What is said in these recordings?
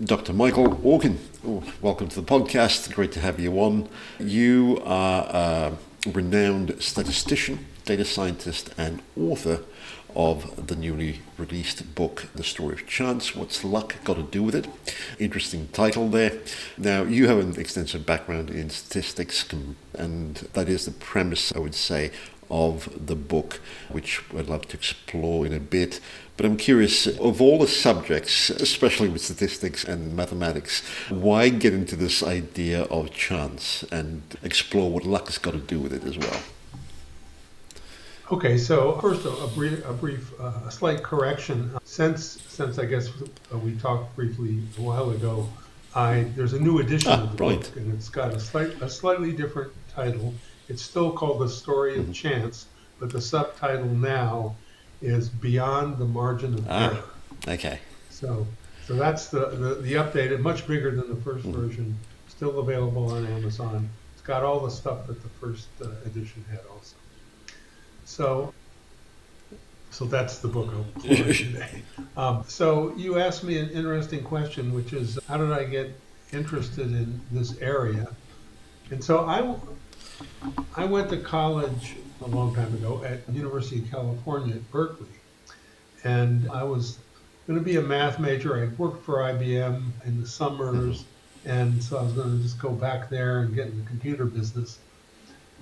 Dr. Michael Orkin, welcome to the podcast. Great to have you on. You are a renowned statistician, data scientist, and author of the newly released book, The Story of Chance, What's Luck Got to Do with It? Interesting title there. Now, you have an extensive background in statistics, and that is the premise, I would say, of the book, which I'd love to explore in a bit. But I'm curious, of all the subjects, especially with statistics and mathematics, why get into this idea of chance and explore what luck has got to do with it as well? Okay, so first a slight correction. Since I guess we talked briefly a while ago, there's a new edition of the Right. book, and it's got a slightly different title. It's still called The Story of Chance, but the subtitle now is Beyond the Margin of Error. Okay. So that's the updated, much bigger than the first version, still available on Amazon. It's got all the stuff that the first edition had also. So that's the book I'll explore today. So you asked me an interesting question, which is how did I get interested in this area? And so I went to college a long time ago at the University of California at Berkeley, and I was going to be a math major. I worked for IBM in the summers, and so I was going to just go back there and get in the computer business.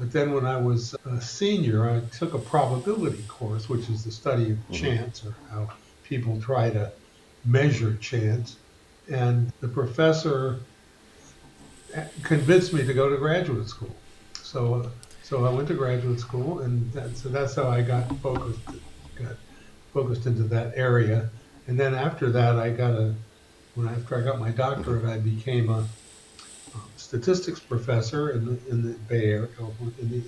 But then when I was a senior, I took a probability course, which is the study of chance, or how people try to measure chance. And the professor convinced me to go to graduate school. So I went to graduate school, and that's how I got focused into that area. And then after that, after I got my doctorate, I became a statistics professor in the Bay Area, in the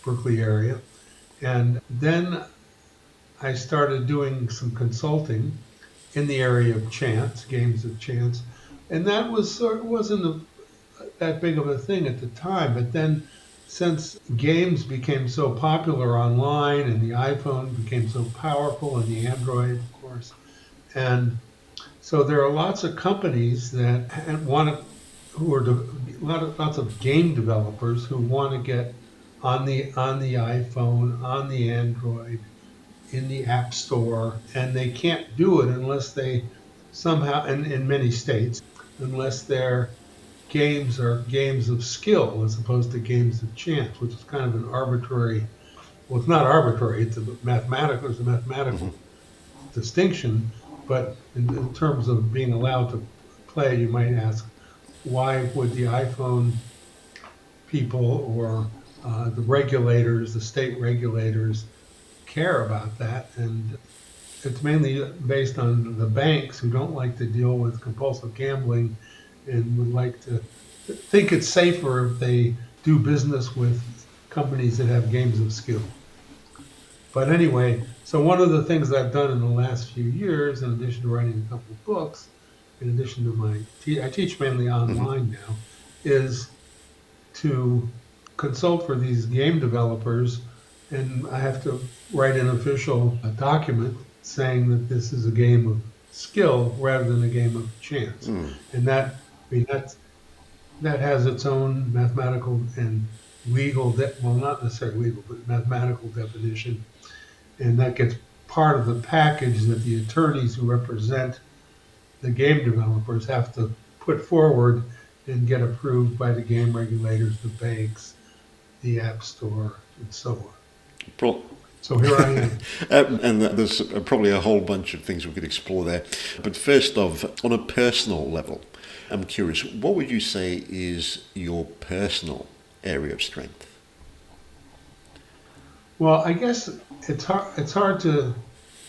Berkeley area. And then I started doing some consulting in the area of chance, games of chance. And that wasn't that big of a thing at the time. But then since games became so popular online and the iPhone became so powerful and the Android, of course, and so there are lots of companies that lots of game developers who want to get on the iPhone, on the Android, in the App Store, and they can't do it unless they somehow, and in many states, unless their games are games of skill as opposed to games of chance, which is kind of an arbitrary. Well, it's not arbitrary. There's a mathematical distinction, but in terms of being allowed to play, you might ask, why would the iPhone people or the state regulators, care about that? And it's mainly based on the banks who don't like to deal with compulsive gambling and would like to think it's safer if they do business with companies that have games of skill. But anyway, so one of the things I've done in the last few years, in addition to writing a couple of books, in addition to I teach mainly online now, is to consult for these game developers, and I have to write an official document saying that this is a game of skill rather than a game of chance. And that has its own mathematical and legal, well, not necessarily legal, but mathematical definition, and that gets part of the package that the attorneys who represent the game developers have to put forward and get approved by the game regulators, the banks, the App Store, and so on. So here I am. And there's probably a whole bunch of things we could explore there. But first off, on a personal level, I'm curious, what would you say is your personal area of strength? Well, I guess it's hard to.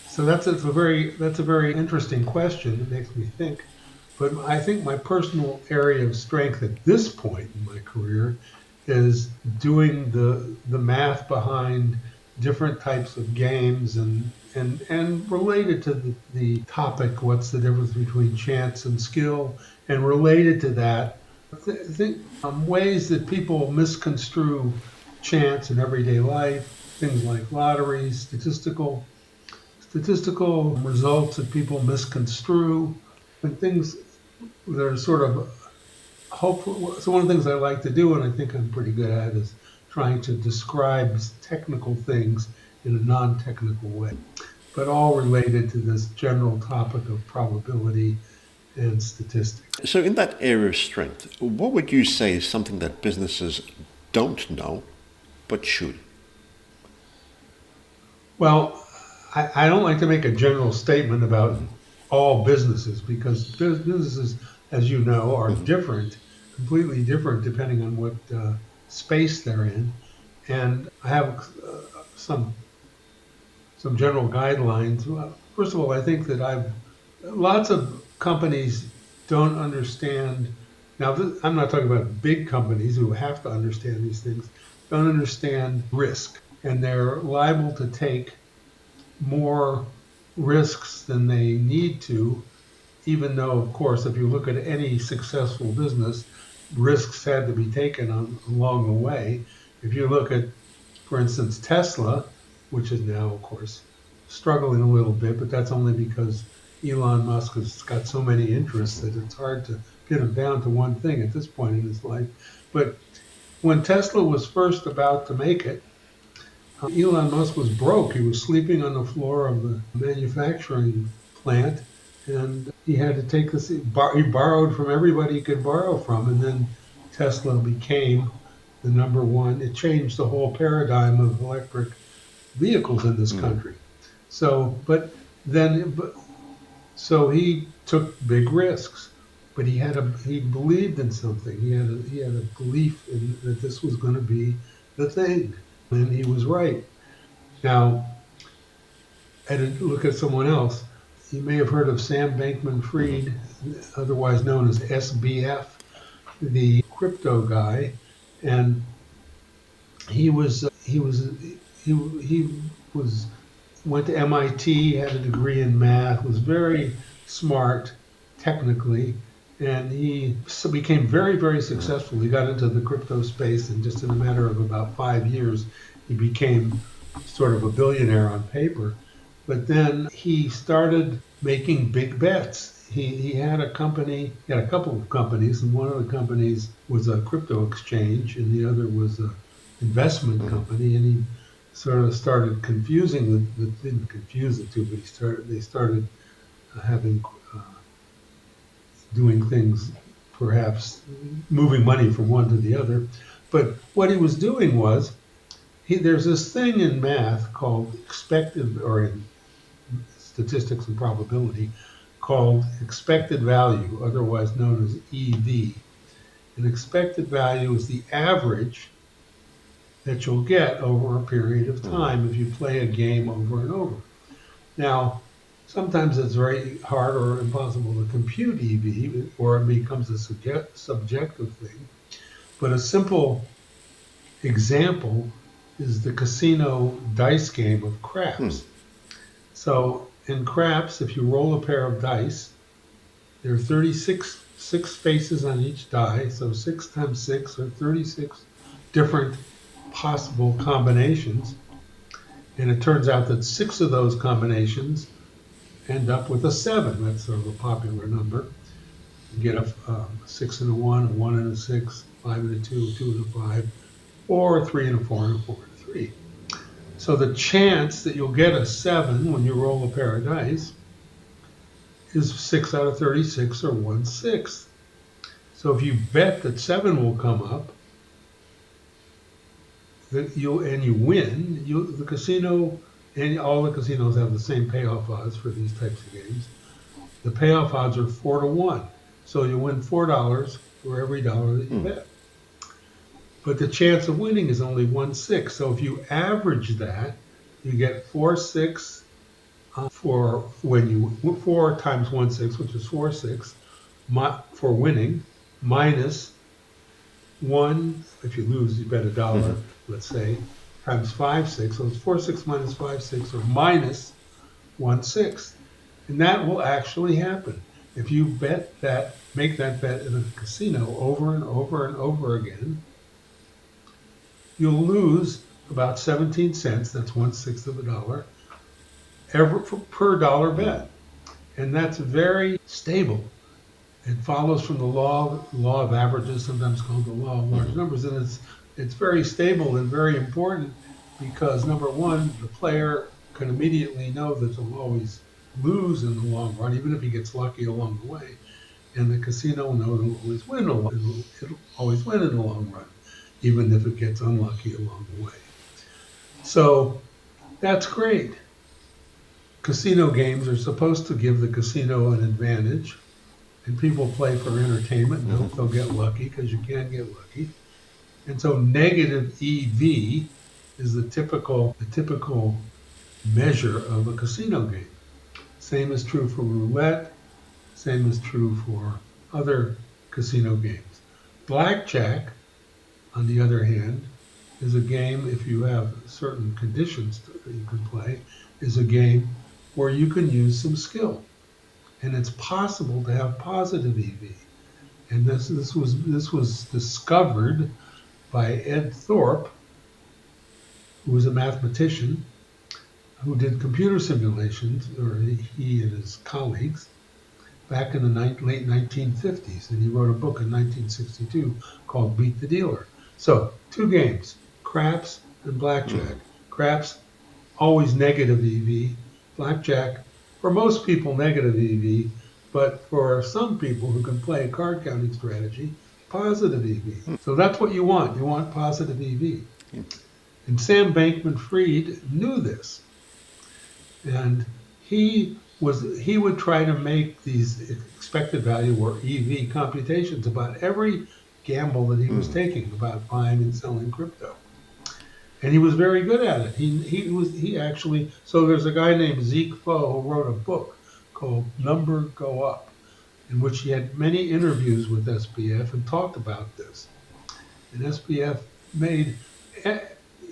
So that's a very interesting question. It makes me think. But I think my personal area of strength at this point in my career is doing the math behind different types of games and related to the topic, what's the difference between chance and skill, and related to that, I think ways that people misconstrue chance in everyday life, things like lotteries, statistical results that people misconstrue, and things they're sort of hopeful. So one of the things I like to do, and I think I'm pretty good at, is trying to describe technical things in a non-technical way, but all related to this general topic of probability and statistics. So, in that area of strength, what would you say is something that businesses don't know but should? Well, I don't like to make a general statement about all businesses because businesses, as you know, are different, completely different depending on what space they're in. And I have some general guidelines. Well, first of all, I think that lots of companies don't understand. Now, I'm not talking about big companies who have to understand these things, don't understand risk, and they're liable to take more risks than they need to, even though, of course, if you look at any successful business, risks had to be taken along the way. If you look at, for instance, Tesla, which is now, of course, struggling a little bit, but that's only because Elon Musk has got so many interests that it's hard to get him down to one thing at this point in his life. But when Tesla was first about to make it, Elon Musk was broke. He was sleeping on the floor of the manufacturing plant, and he had to take this. He borrowed from everybody he could borrow from, and then Tesla became the number one. It changed the whole paradigm of electric vehicles in this country. So, so he took big risks, but he believed in something. He had a belief that this was going to be the thing, and he was right. Now, look at someone else. You may have heard of Sam Bankman-Fried, otherwise known as SBF, the crypto guy, and he was he was went to MIT, had a degree in math, was very smart technically, and he became very, very successful. He got into the crypto space, and just in a matter of about 5 years, he became sort of a billionaire on paper. But then he started making big bets. He had a company, he had a couple of companies, and one of the companies was a crypto exchange, and the other was an investment company, and he sort of started confusing didn't confuse the two, but they started having doing things, perhaps moving money from one to the other. But what he was doing was there's this thing in math called expected, or in statistics and probability, called expected value, otherwise known as EV. An expected value is the average that you'll get over a period of time if you play a game over and over. Now, sometimes it's very hard or impossible to compute EV, or it becomes a subjective thing. But a simple example is the casino dice game of craps. So in craps, if you roll a pair of dice, there are 36 faces on each die, so 6 times 6 are 36 different possible combinations, and it turns out that 6 of those combinations end up with a 7. That's sort of a popular number. You get a 6 and a 1, a 1 and a 6, 5 and a 2, a 2 and a 5, or a 3 and a 4 and a 4 and a 3. So the chance that you'll get a 7 when you roll a pair of dice is 6 out of 36, or 1/6. So if you bet that 7 will come up, you win, the casino, and all the casinos have the same payoff odds for these types of games. The payoff odds are 4-1. So you win $4 for every dollar that you bet. But the chance of winning is only 1/6. So if you average that, you get 4/6 for 4 times 1/6, which is 4/6, for winning, minus 1, if you lose, you bet $1, let's say, times 5/6. So it's 4/6 minus 5/6, or minus 1/6. And that will actually happen. If you make that bet in a casino over and over and over again, you'll lose about 17 cents, that's 1/6 of a dollar, per dollar bet. And that's very stable. It follows from the law of averages, sometimes called the law of large numbers, and it's very stable and very important because number one, the player can immediately know that he'll always lose in the long run, even if he gets lucky along the way. And the casino will know it'll always win. It'll always win in the long run, even if it gets unlucky along the way. So that's great. Casino games are supposed to give the casino an advantage, and people play for entertainment and hope they'll get lucky because you can get lucky. And so negative EV is the typical measure of a casino game. Same is true for roulette. Same is true for other casino games. Blackjack, on the other hand, is a game, if you have certain conditions that you can play, is a game where you can use some skill. And it's possible to have positive EV. And this was discovered by Ed Thorpe, who was a mathematician who did computer simulations, or he and his colleagues, back in the late 1950s. And he wrote a book in 1962 called Beat the Dealer. So, two games, craps and blackjack. Craps, always negative EV. Blackjack, for most people, negative EV. But for some people who can play a card counting strategy, positive EV. So that's what you want. You want positive EV. And Sam Bankman-Fried knew this. And he would try to make these expected value or EV computations about every gamble that he was taking about buying and selling crypto. And he was very good at it. He actually, so there's a guy named Zeke Foe who wrote a book called Number Go Up, in which he had many interviews with SBF and talked about this. And SBF made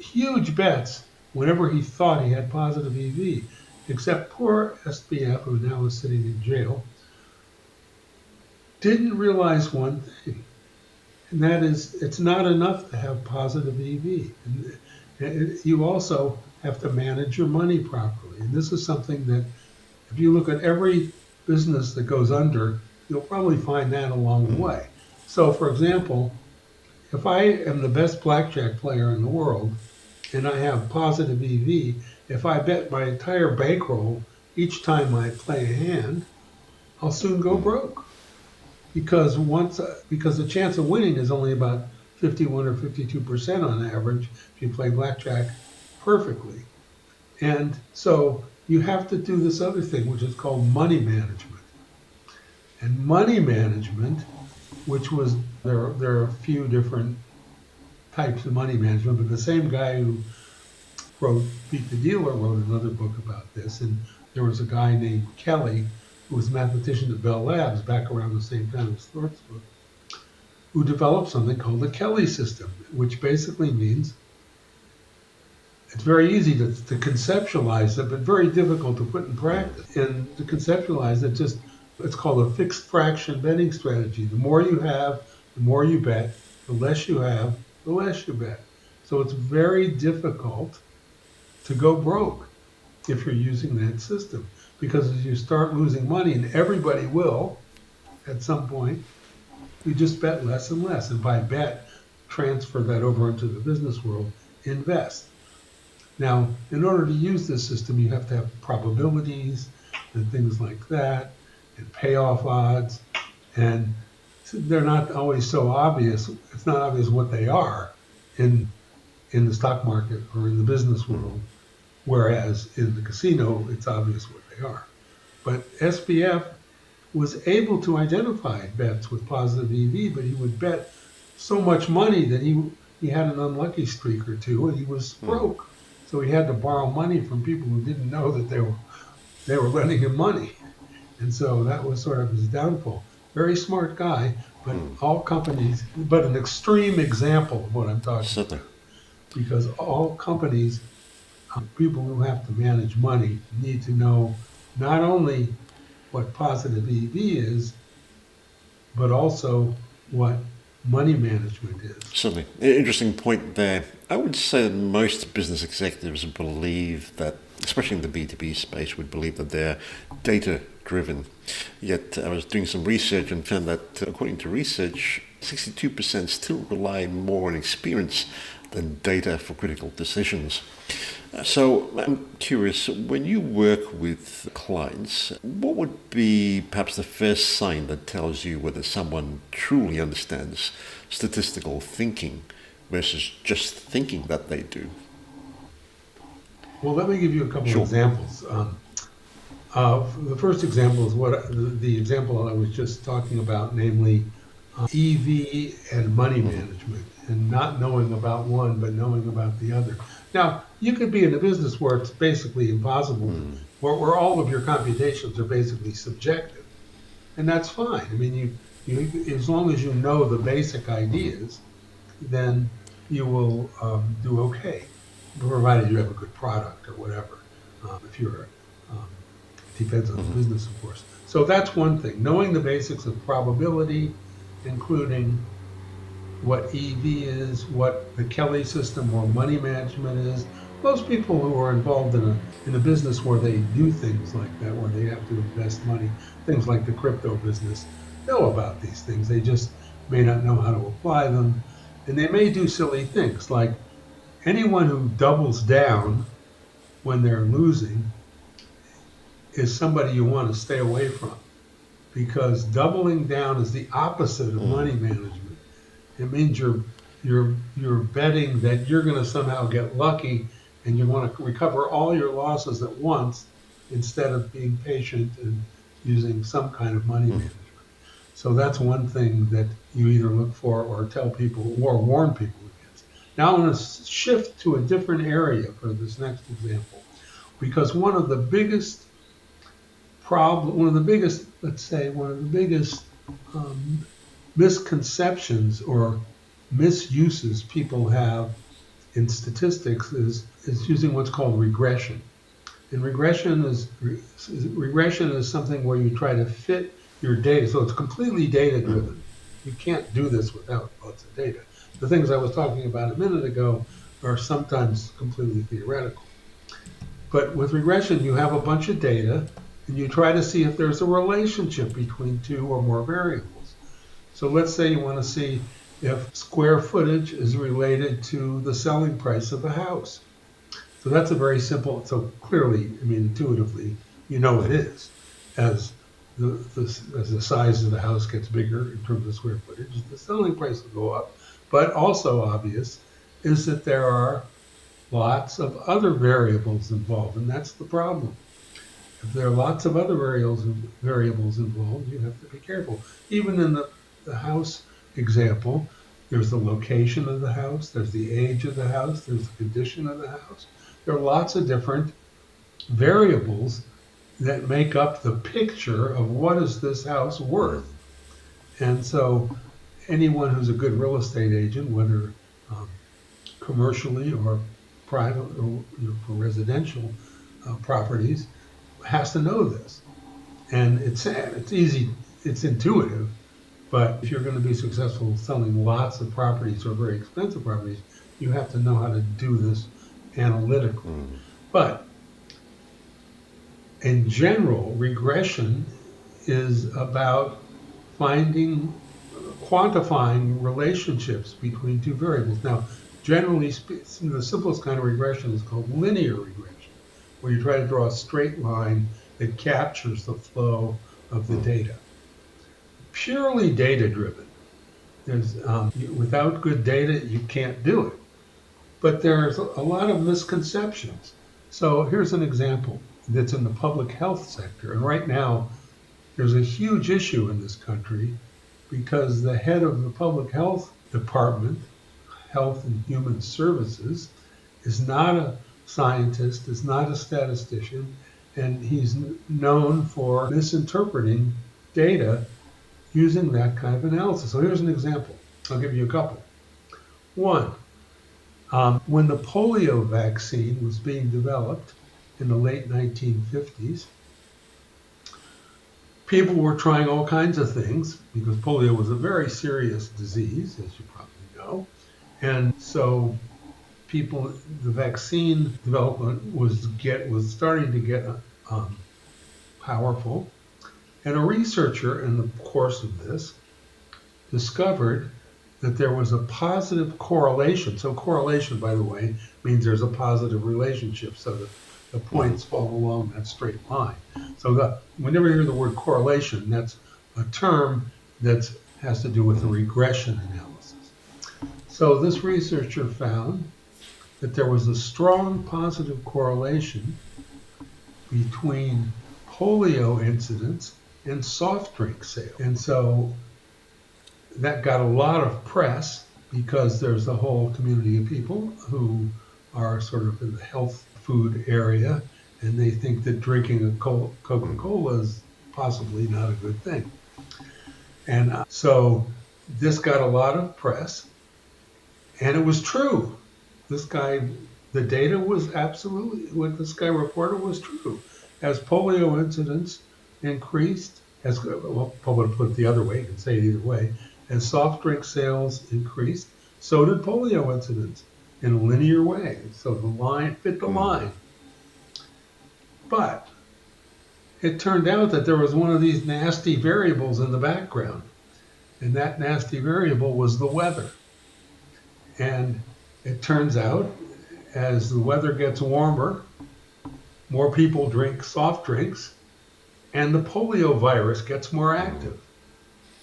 huge bets whenever he thought he had positive EV, except poor SBF, who now is sitting in jail, didn't realize one thing, and that is it's not enough to have positive EV. And you also have to manage your money properly. And this is something that, if you look at every business that goes under, you'll probably find that along the way. So, for example, if I am the best blackjack player in the world and I have positive EV, if I bet my entire bankroll each time I play a hand, I'll soon go broke. Because the chance of winning is only about 51 or 52% on average if you play blackjack perfectly. And so you have to do this other thing, which is called money management. And money management, which was, there are a few different types of money management, but the same guy who wrote Beat the Dealer wrote another book about this. And there was a guy named Kelly, who was a mathematician at Bell Labs back around the same time as Thorpe's book, who developed something called the Kelly system, which basically means it's very easy to conceptualize it, but very difficult to put in practice. And to conceptualize it, it's called a fixed fraction betting strategy. The more you have, the more you bet. The less you have, the less you bet. So it's very difficult to go broke if you're using that system. Because as you start losing money, and everybody will at some point, you just bet less and less. And by bet, transfer that over into the business world, invest. Now, in order to use this system, you have to have probabilities and things like that, and payoff odds, and they're not always so obvious. It's not obvious what they are in the stock market or in the business world, whereas in the casino, it's obvious what they are. But SBF was able to identify bets with positive EV, but he would bet so much money that he had an unlucky streak or two, and he was broke. So he had to borrow money from people who didn't know that they were lending him money. And so that was sort of his downfall. Very smart guy, but all companies, but an extreme example of what I'm talking about. Because all companies, people who have to manage money, need to know not only what positive EV is, but also what money management is. Certainly. Interesting point there. I would say that most business executives believe that, especially in the B2B space, would believe that they're data driven. Yet I was doing some research and found that according to research, 62% still rely more on experience than data for critical decisions. So I'm curious, when you work with clients, what would be perhaps the first sign that tells you whether someone truly understands statistical thinking versus just thinking that they do? Well, let me give you a couple Sure. of examples. The first example is the example I was just talking about, namely EV and money management, and not knowing about one but knowing about the other. Now, you could be in a business where it's basically impossible, where all of your computations are basically subjective, and that's fine. I mean, you as long as you know the basic ideas, then you will do okay, provided you have a good product or whatever. If you're depends on the business, of course. So that's one thing. Knowing the basics of probability, including what EV is, what the Kelly system or money management is. Most people who are involved in a business where they do things like that, where they have to invest money, things like the crypto business, know about these things. They just may not know how to apply them. And they may do silly things like anyone who doubles down when they're losing is somebody you want to stay away from, because doubling down is the opposite of money management. It means you're betting that you're going to somehow get lucky and you want to recover all your losses at once instead of being patient and using some kind of money management. So that's one thing that you either look for or tell people or warn people against. Now I'm going to shift to a different area for this next example, because one of the biggest misconceptions or misuses people have in statistics is using what's called regression. And regression is something where you try to fit your data, so it's completely data driven. You can't do this without lots of data. The things I was talking about a minute ago are sometimes completely theoretical. But with regression, you have a bunch of data, and you try to see if there's a relationship between two or more variables. So let's say you want to see if square footage is related to the selling price of the house. So that's a very simple, so clearly, I mean, intuitively, you know it is. As the size of the house gets bigger in terms of square footage, the selling price will go up. But also obvious is that there are lots of other variables involved, and that's the problem. If there are lots of other variables involved, you have to be careful. Even in the house example, there's the location of the house, there's the age of the house, there's the condition of the house. There are lots of different variables that make up the picture of what is this house worth. And so anyone who's a good real estate agent, whether commercially or private or for residential properties, has to know this. And it's easy, it's intuitive, but if you're going to be successful selling lots of properties or very expensive properties, you have to know how to do this analytically. But in general, regression is about quantifying relationships between two variables. Now, generally speaking, the simplest kind of regression is called linear regression, where you try to draw a straight line that captures the flow of the data. Purely data-driven. Without good data, you can't do it. But there's a lot of misconceptions. So here's an example that's in the public health sector. And right now, there's a huge issue in this country because the head of the public health department, Health and Human Services, is not a scientist, is not a statistician, and he's known for misinterpreting data using that kind of analysis. So here's an example. I'll give you a couple. One, when the polio vaccine was being developed in the late 1950s, people were trying all kinds of things because polio was a very serious disease, as you probably know. And so the vaccine development was starting to get powerful. And a researcher in the course of this discovered that there was a positive correlation. So correlation, by the way, means there's a positive relationship. So the points fall along that straight line. So whenever you hear the word correlation, that's a term that has to do with the regression analysis. So this researcher found that there was a strong positive correlation between polio incidence and soft drink sales. And so that got a lot of press because there's a whole community of people who are sort of in the health food area, and they think that drinking a Coca-Cola is possibly not a good thing. And so this got a lot of press, and it was true. This guy, the data was absolutely, what this guy reported was true. As polio incidence increased, well, probably put it the other way, you can say it either way, as soft drink sales increased, so did polio incidence in a linear way. So the line fit the line. But it turned out that there was one of these nasty variables in the background, and that nasty variable was the weather. And it turns out, as the weather gets warmer, more people drink soft drinks, and the polio virus gets more active.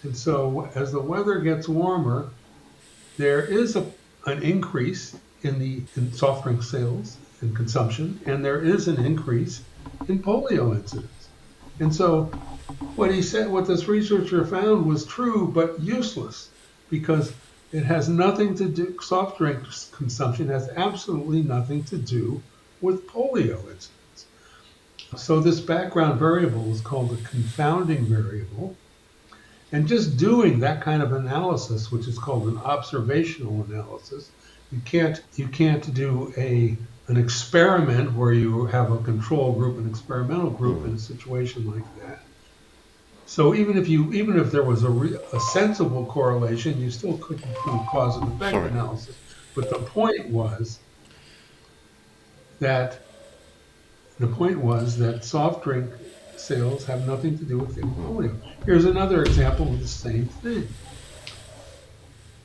And so as the weather gets warmer, there is an increase in soft drink sales and consumption, and there is an increase in polio incidence. And so what this researcher found was true but useless, because it has nothing to do, soft drink consumption has absolutely nothing to do with polio incidence. So this background variable is called a confounding variable. And just doing that kind of analysis, which is called an observational analysis, you can't do an experiment where you have a control group and experimental group in a situation like that. So even if there was a sensible correlation, you still couldn't do cause and effect analysis. But the point was that soft drink sales have nothing to do with polio. Here's another example of the same thing.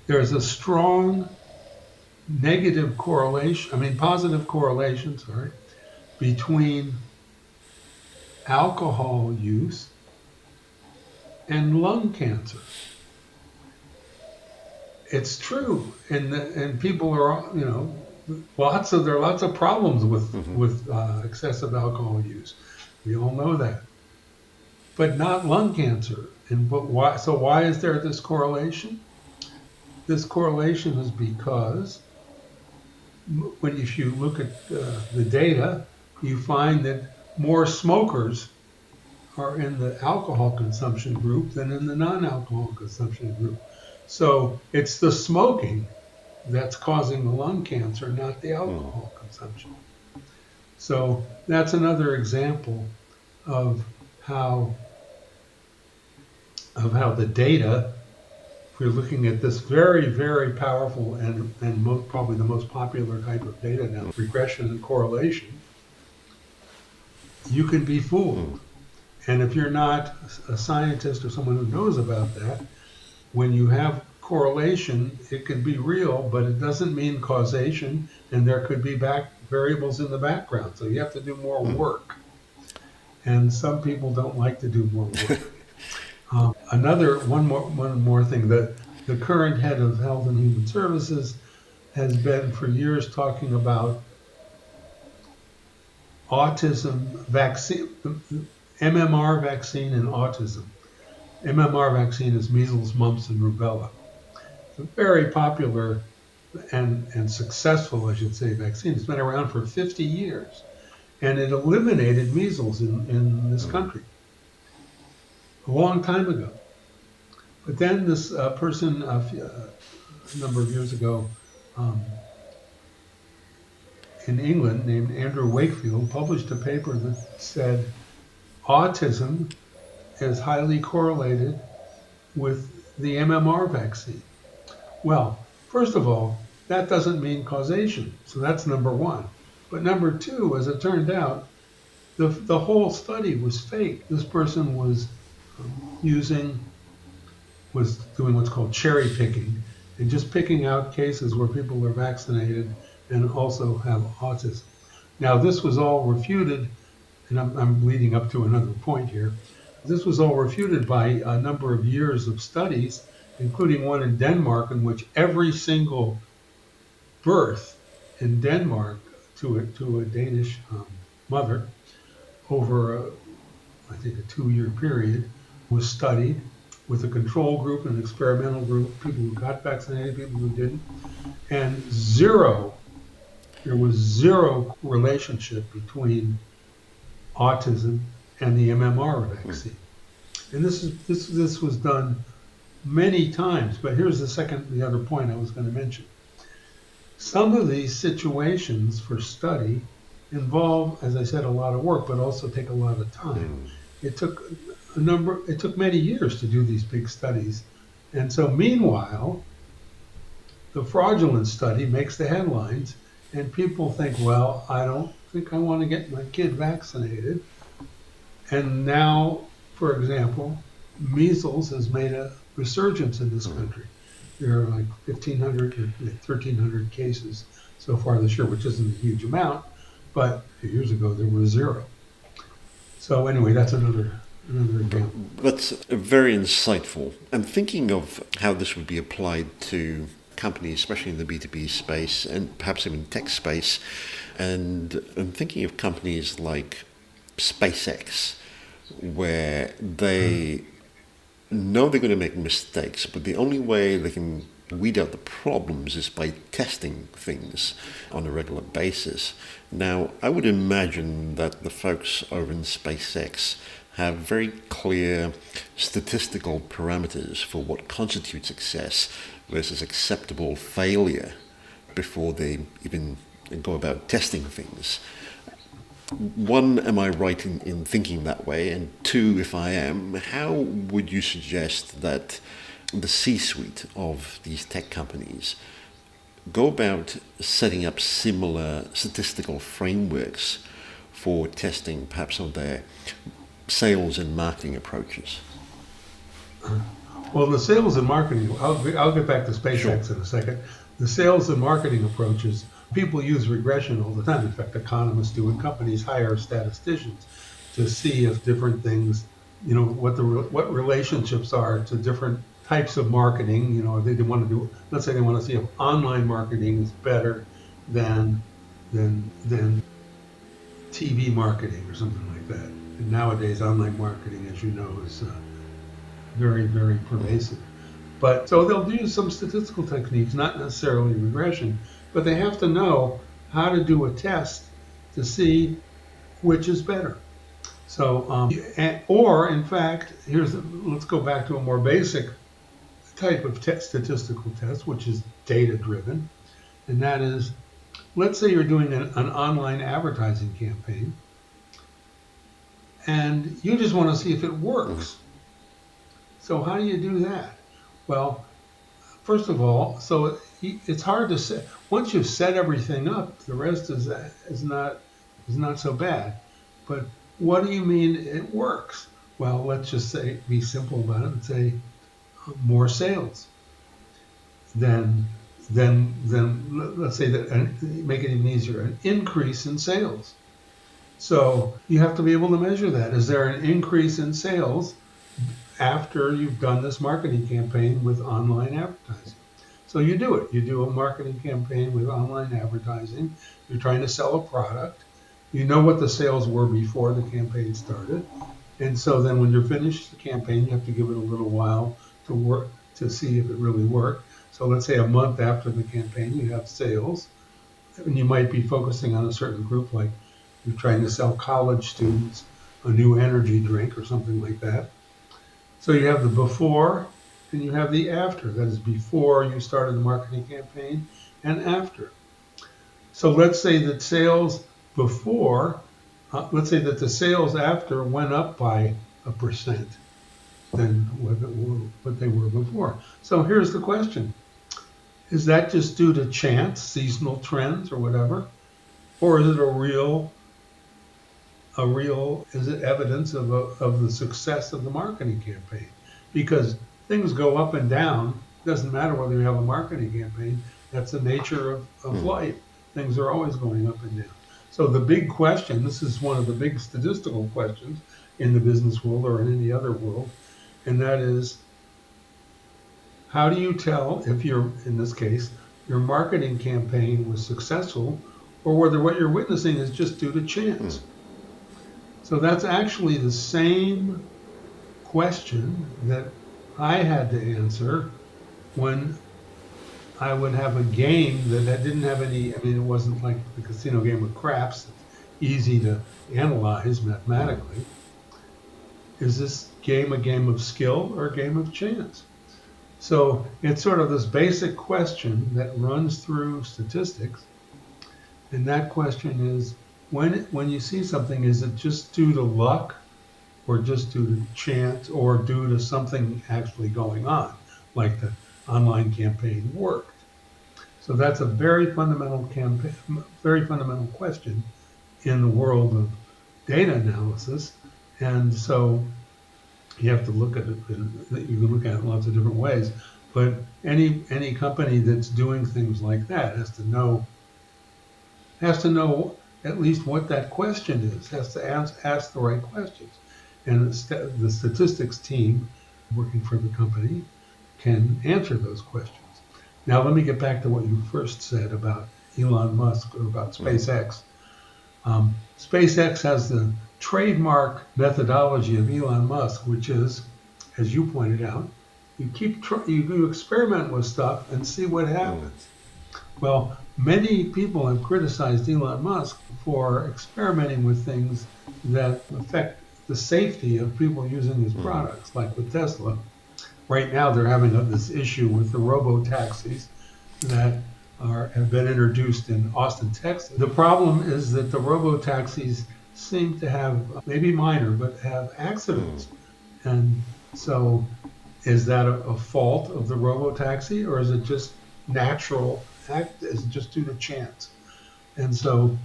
There's a strong positive correlation, between alcohol use and lung cancer. It's true, and people are, there are lots of problems with excessive alcohol use. We all know that, but not lung cancer. But why? So why is there this correlation? This correlation is because if you look at the data, you find that more smokers are in the alcohol consumption group than in the non-alcohol consumption group. So it's the smoking that's causing the lung cancer, not the alcohol consumption. So that's another example of how the data, if we're looking at this very, very powerful and probably the most popular type of data now, regression and correlation, you can be fooled. And if you're not a scientist or someone who knows about that, when you have correlation, it can be real, but it doesn't mean causation, and there could be variables in the background. So you have to do more work. And some people don't like to do more work. One more thing, that the current head of Health and Human Services has been for years talking about autism vaccine, MMR vaccine and autism. MMR vaccine is measles, mumps, and rubella. It's a very popular and successful, I should say, vaccine. It's been around for 50 years, and it eliminated measles in this country a long time ago. But then this person a number of years ago in England named Andrew Wakefield published a paper that said autism is highly correlated with the MMR vaccine. Well, first of all, that doesn't mean causation. So that's number one. But number two, as it turned out, the whole study was fake. This person was was doing what's called cherry picking and just picking out cases where people are vaccinated and also have autism. Now, this was all refuted, and I'm leading up to another point here. This was all refuted by a number of years of studies, including one in Denmark, in which every single birth in Denmark to a Danish mother over, I think, a 2-year period was studied with a control group and an experimental group, people who got vaccinated, people who didn't, and there was zero relationship between autism and the MMR vaccine. And this was done many times, but here's the other point I was going to mention. Some of these situations for study involve, as I said, a lot of work, but also take a lot of time. It took many years to do these big studies. And so meanwhile, the fraudulent study makes the headlines and people think, well, I don't think I want to get my kid vaccinated. And now, for example, measles has made a resurgence in this country. There are like 1,500 or 1,300 cases so far this year, which isn't a huge amount, but a few years ago there were zero. So anyway, that's another example. That's very insightful. I'm thinking of how this would be applied to companies, especially in the B2B space and perhaps even tech space. And I'm thinking of companies like SpaceX, where they know they're going to make mistakes, but the only way they can weed out the problems is by testing things on a regular basis. Now, I would imagine that the folks over in SpaceX have very clear statistical parameters for what constitutes success versus acceptable failure before they even go about testing things. One, am I right in thinking that way? And two, if I am, how would you suggest that the C-suite of these tech companies go about setting up similar statistical frameworks for testing perhaps of their sales and marketing approaches? Well, the sales and marketing, I'll get back to SpaceX in a second. The sales and marketing approaches, people use regression all the time. In fact, economists do, and companies hire statisticians to see if different things, what relationships are to different types of marketing. They want to do, let's say they want to see if online marketing is better than TV marketing or something like that. And nowadays, online marketing, as you know, is very, very pervasive. But so they'll use some statistical techniques, not necessarily regression, but they have to know how to do a test to see which is better. So, or in fact, let's go back to a more basic type of statistical test, which is data-driven, and that is, let's say you're doing an online advertising campaign, and you just want to see if it works. So how do you do that? Well, first of all, so it's hard to say. Once you've set everything up, the rest is not so bad. But what do you mean it works? Well, let's just say, be simple about it and say more sales. Then let's say that, and make it even easier, an increase in sales. So you have to be able to measure that. Is there an increase in sales after you've done this marketing campaign with online advertising? So you do it. You do a marketing campaign with online advertising. You're trying to sell a product. You know what the sales were before the campaign started. And so then when you're finished the campaign, you have to give it a little while to work to see if it really worked. So let's say a month after the campaign, you have sales. And you might be focusing on a certain group, like you're trying to sell college students a new energy drink or something like that. So you have the before and you have the after. That is before you started the marketing campaign and after. So let's say that sales before, let's say that the sales after went up by 1% than what they were before. So here's the question. Is that just due to chance, seasonal trends or whatever? Or is it a real is it evidence of the success of the marketing campaign? Because things go up and down. Doesn't matter whether you have a marketing campaign. That's the nature of life. Things are always going up and down. So the big question, this is one of the big statistical questions in the business world or in any other world, and that is, how do you tell if in this case, your marketing campaign was successful or whether what you're witnessing is just due to chance? So that's actually the same question that I had to answer when I would have a game that didn't have any, it wasn't like the casino game with craps. It's easy to analyze mathematically. Is this game a game of skill or a game of chance? So it's sort of this basic question that runs through statistics. And that question is, when you see something, is it just due to luck or just due to chance or due to something actually going on, like the online campaign worked? So that's a very fundamental question in the world of data analysis. And so you have to look at it, you can look at it in lots of different ways, but any company that's doing things like that has to know at least what that question is, has to ask the right questions. And the statistics team working for the company can answer those questions. Now, let me get back to what you first said about Elon Musk or about SpaceX. SpaceX has the trademark methodology of Elon Musk, which is, as you pointed out, you experiment with stuff and see what happens. Well, many people have criticized Elon Musk for experimenting with things that affect the safety of people using his products, like with Tesla. Right now, they're having this issue with the robo-taxis that have been introduced in Austin, Texas. The problem is that the robo-taxis seem to have, maybe minor, but have accidents. And so is that a fault of the robo-taxi, or is it just natural act? Is it just due to chance? And so,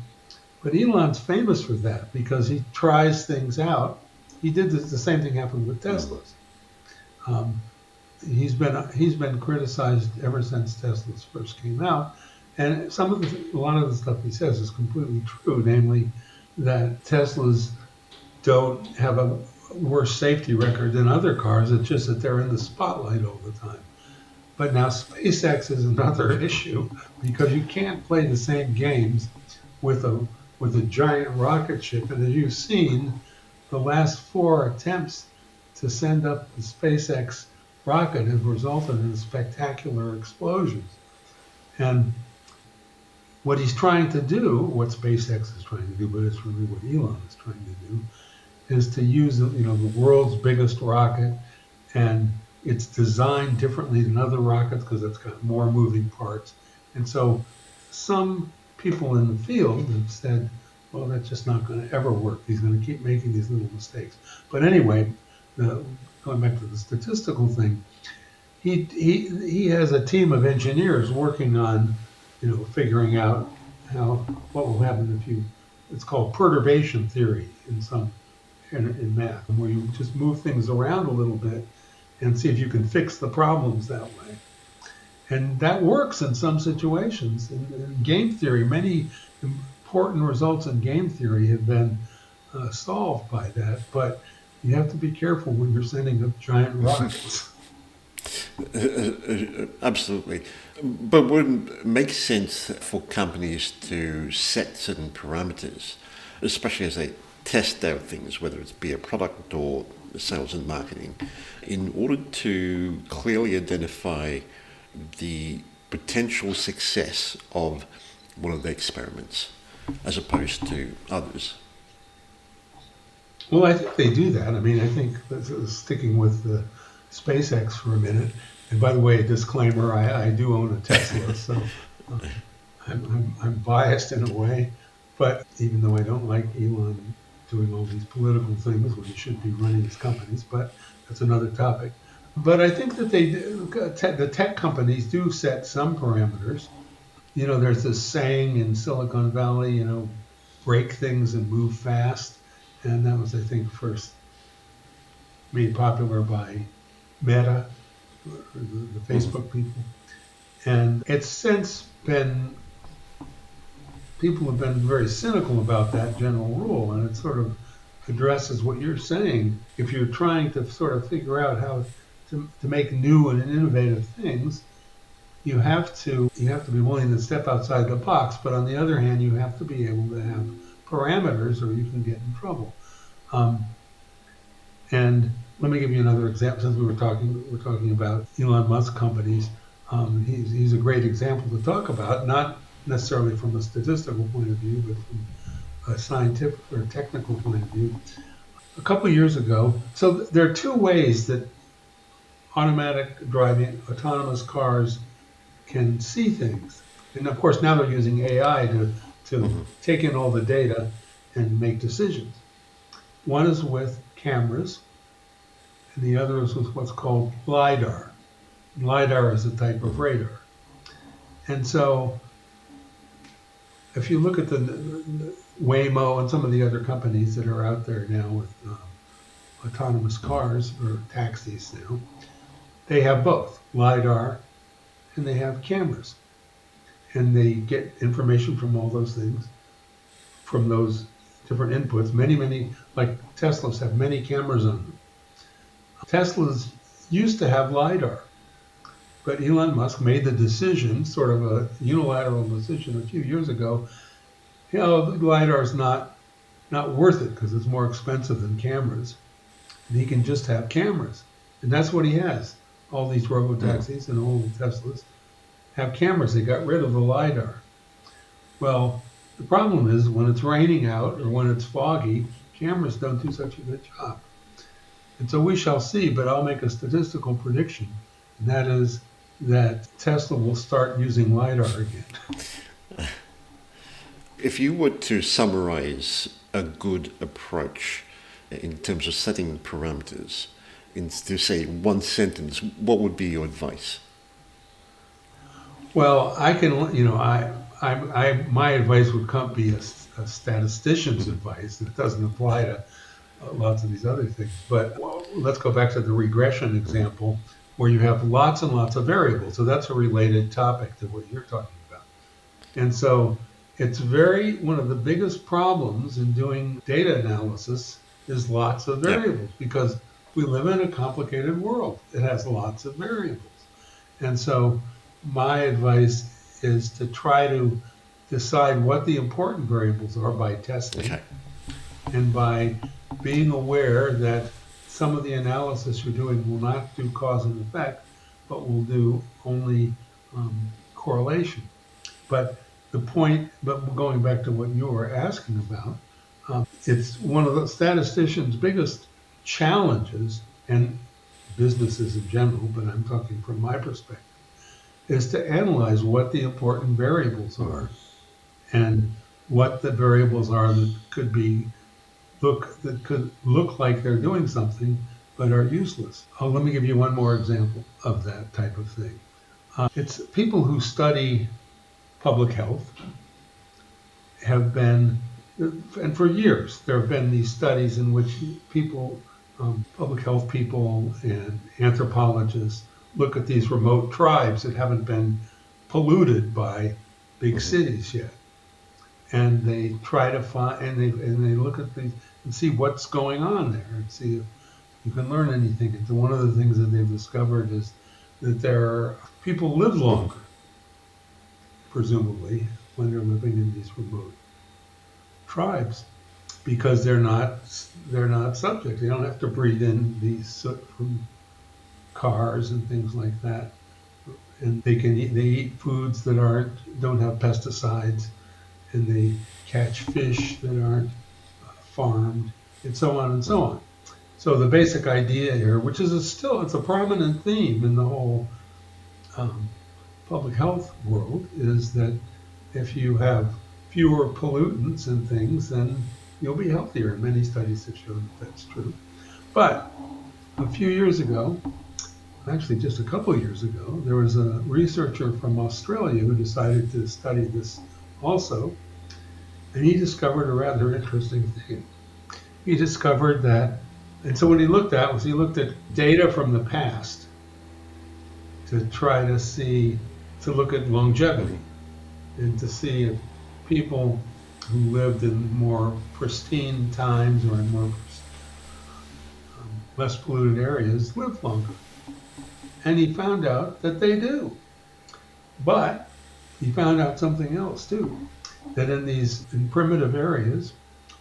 but Elon's famous for that because he tries things out. He did the same thing happened with Teslas. He's been criticized ever since Teslas first came out, and a lot of the stuff he says is completely true. Namely, that Teslas don't have a worse safety record than other cars. It's just that they're in the spotlight all the time. But now SpaceX is another issue because you can't play the same games with a giant rocket ship. And as you've seen, the last 4 attempts to send up the SpaceX rocket have resulted in spectacular explosions. And what he's trying to do, what SpaceX is trying to do, but it's really what Elon is trying to do, is to use the world's biggest rocket, and it's designed differently than other rockets because it's got more moving parts. And so some people in the field have said, well, that's just not going to ever work. He's going to keep making these little mistakes. But anyway, going back to the statistical thing, he has a team of engineers working on, figuring out what will happen if it's called perturbation theory in math, where you just move things around a little bit and see if you can fix the problems that way. And that works in some situations. In game theory, many important results in game theory have been solved by that, but you have to be careful when you're sending up giant rockets. Absolutely. But would it make sense for companies to set certain parameters, especially as they test out things, whether it's be a product or sales and marketing, in order to clearly identify the potential success of one of the experiments as opposed to others? Well, I think they do that. I think sticking with the SpaceX for a minute, and by the way, disclaimer, I do own a Tesla, so I'm biased in a way, but even though I don't like Elon doing all these political things when he should be running his companies, but that's another topic. But I think that the tech companies do set some parameters. There's this saying in Silicon Valley, break things and move fast. and that was, I think, first made popular by Meta, or the Facebook people. And it's since been, people have been very cynical about that general rule, and it sort of addresses what you're saying. If you're trying to sort of figure out how to make new and innovative things, you have to be willing to step outside the box. But on the other hand, you have to be able to have parameters, or you can get in trouble. And let me give you another example. Since we're talking about Elon Musk companies, he's a great example to talk about, not necessarily from a statistical point of view, but from a scientific or technical point of view. A couple of years ago, so there are two ways that automatic driving, autonomous cars can see things. And of course, now they're using AI to take in all the data and make decisions. One is with cameras, and the other is with what's called LiDAR. LiDAR is a type of radar. And so if you look at the Waymo and some of the other companies that are out there now with autonomous cars or taxis now, they have both LiDAR and they have cameras. And they get information from all those things, from those different inputs. Many, like Teslas have many cameras on them. Teslas used to have LiDAR, but Elon Musk made the decision, sort of a unilateral decision a few years ago, LiDAR is not worth it because it's more expensive than cameras. And he can just have cameras. And that's what he has. All these robotaxis and all the Teslas have cameras. They got rid of the LiDAR. Well, the problem is when it's raining out or when it's foggy, cameras don't do such a good job. And so we shall see, but I'll make a statistical prediction, and that is that Tesla will start using LiDAR again. If you were to summarize a good approach in terms of setting parameters, to say one sentence, what would be your advice? Well, I can, my advice would be a statistician's advice. It doesn't apply to lots of these other things. But let's go back to the regression example, where you have lots and lots of variables. So that's a related topic to what you're talking about. And so it's one of the biggest problems in doing data analysis is lots of variables, because we live in a complicated world. It has lots of variables. And so my advice is to try to decide what the important variables are by testing, and by being aware that some of the analysis you're doing will not do cause and effect, but will do only correlation. But going back to what you were asking about, it's one of the statisticians' biggest challenges, and businesses in general, but I'm talking from my perspective, is to analyze what the important variables are and what the variables are that could look like they're doing something but are useless. Let me give you one more example of that type of thing. It's people who study public health have been, and for years there have been these studies in which people, public health people and anthropologists, look at these remote tribes that haven't been polluted by big cities yet, and they try to find, and they look at these and see what's going on there, and see if you can learn anything. And so one of the things that they've discovered is that people live longer, presumably, when they're living in these remote tribes, because they're not subject. They don't have to breathe in these soot from cars and things like that, and they eat foods that don't have pesticides, and they catch fish that aren't farmed, and so on and so on. So the basic idea here, which is it's a prominent theme in the whole public health world, is that if you have fewer pollutants and things, then you'll be healthier. And many studies have shown that that's true. But a few years ago, actually just a couple of years ago, there was a researcher from Australia who decided to study this also, and he discovered a rather interesting thing. he discovered that, and so what he looked at was he looked at data from the past to try to see, to look at longevity and to see if people who lived in more pristine times or in more less polluted areas lived longer. And he found out that they do. But he found out something else too, that in primitive areas,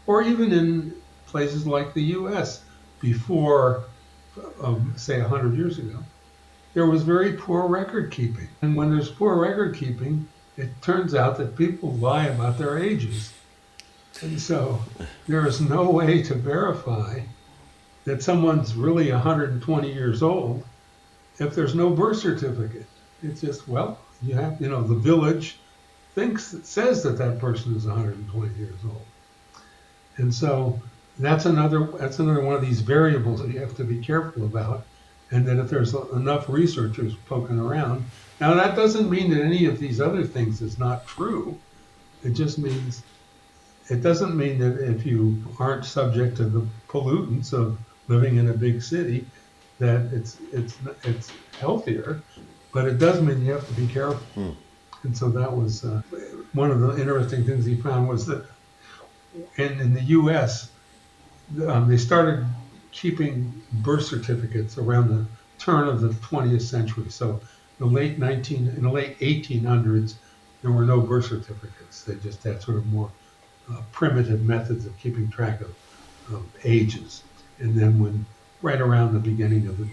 or even in places like the US before, say, 100 years ago, there was very poor record keeping. And when there's poor record keeping, it turns out that people lie about their ages. And so there is no way to verify that someone's really 120 years old if there's no birth certificate. It's just, well, the village says that that person is 120 years old. And so that's another one of these variables that you have to be careful about. And then if there's enough researchers poking around, now that doesn't mean that any of these other things is not true. It doesn't mean that if you aren't subject to the pollutants of living in a big city, that it's healthier, but it does mean you have to be careful. And so that was one of the interesting things he found was that in the U.S. They started keeping birth certificates around the turn of the 20th century. So in the late 1800s, there were no birth certificates. They just had sort of more primitive methods of keeping track of ages. And then right around the beginning of the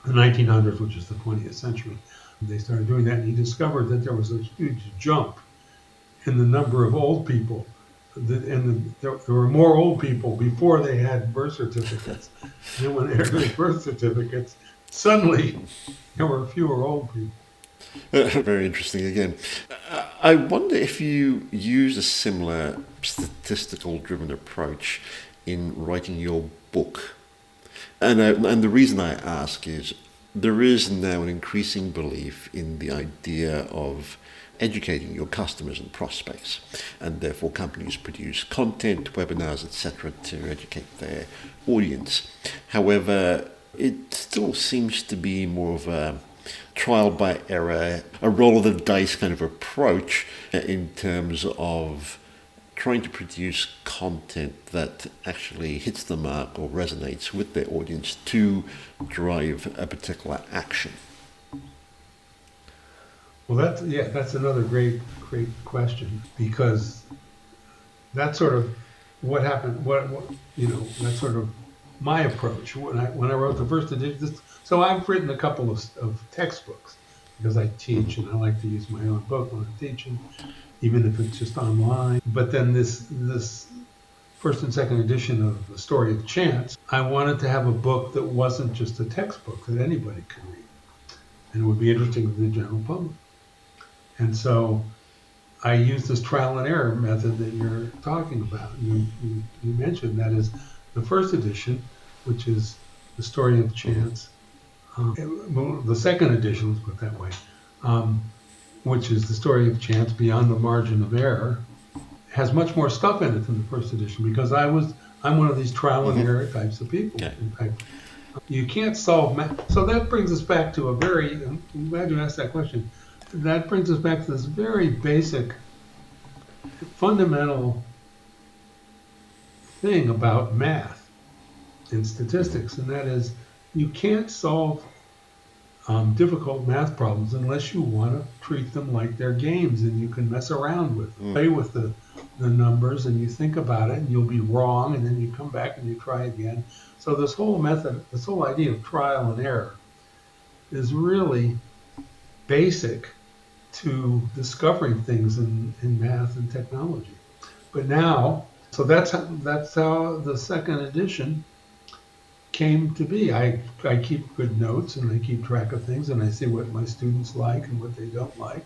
1900s, which is the 20th century, they started doing that. And he discovered that there was a huge jump in the number of old people. There were more old people before they had birth certificates. And then when they had birth certificates, suddenly there were fewer old people. Very interesting again. I wonder if you use a similar statistical driven approach in writing your book. And the reason I ask is there is now an increasing belief in the idea of educating your customers and prospects, and therefore companies produce content, webinars, etc. to educate their audience. However, it still seems to be more of a trial by error, a roll of the dice kind of approach in terms of trying to produce content that actually hits the mark or resonates with their audience to drive a particular action. Well, that's another great question, because that's sort of what happened. That's sort of my approach when I wrote the first edition. So I've written a couple of textbooks because I teach and I like to use my own book when I'm teaching, even if it's just online. But then this first and second edition of The Story of Chance, I wanted to have a book that wasn't just a textbook that anybody could read, and it would be interesting to the general public. And so I use this trial and error method that you're talking about. You mentioned that is the first edition, which is The Story of Chance. The second edition, let's put it that way, which is The Story of Chance Beyond the Margin of Error, has much more stuff in it than the first edition, because I'm one of these trial and error types of people. Okay. You can't solve math. So that brings us back to I'm glad you asked that question. That brings us back to this very basic, fundamental thing about math and statistics, and that is you can't solve difficult math problems unless you want to treat them like they're games and you can mess around with them. Play with the numbers and you think about it and you'll be wrong, and then you come back and you try again. So this whole idea of trial and error is really basic to discovering things in math and technology. But now, so that's how the second edition came to be. I keep good notes and I keep track of things, and I see what my students like and what they don't like,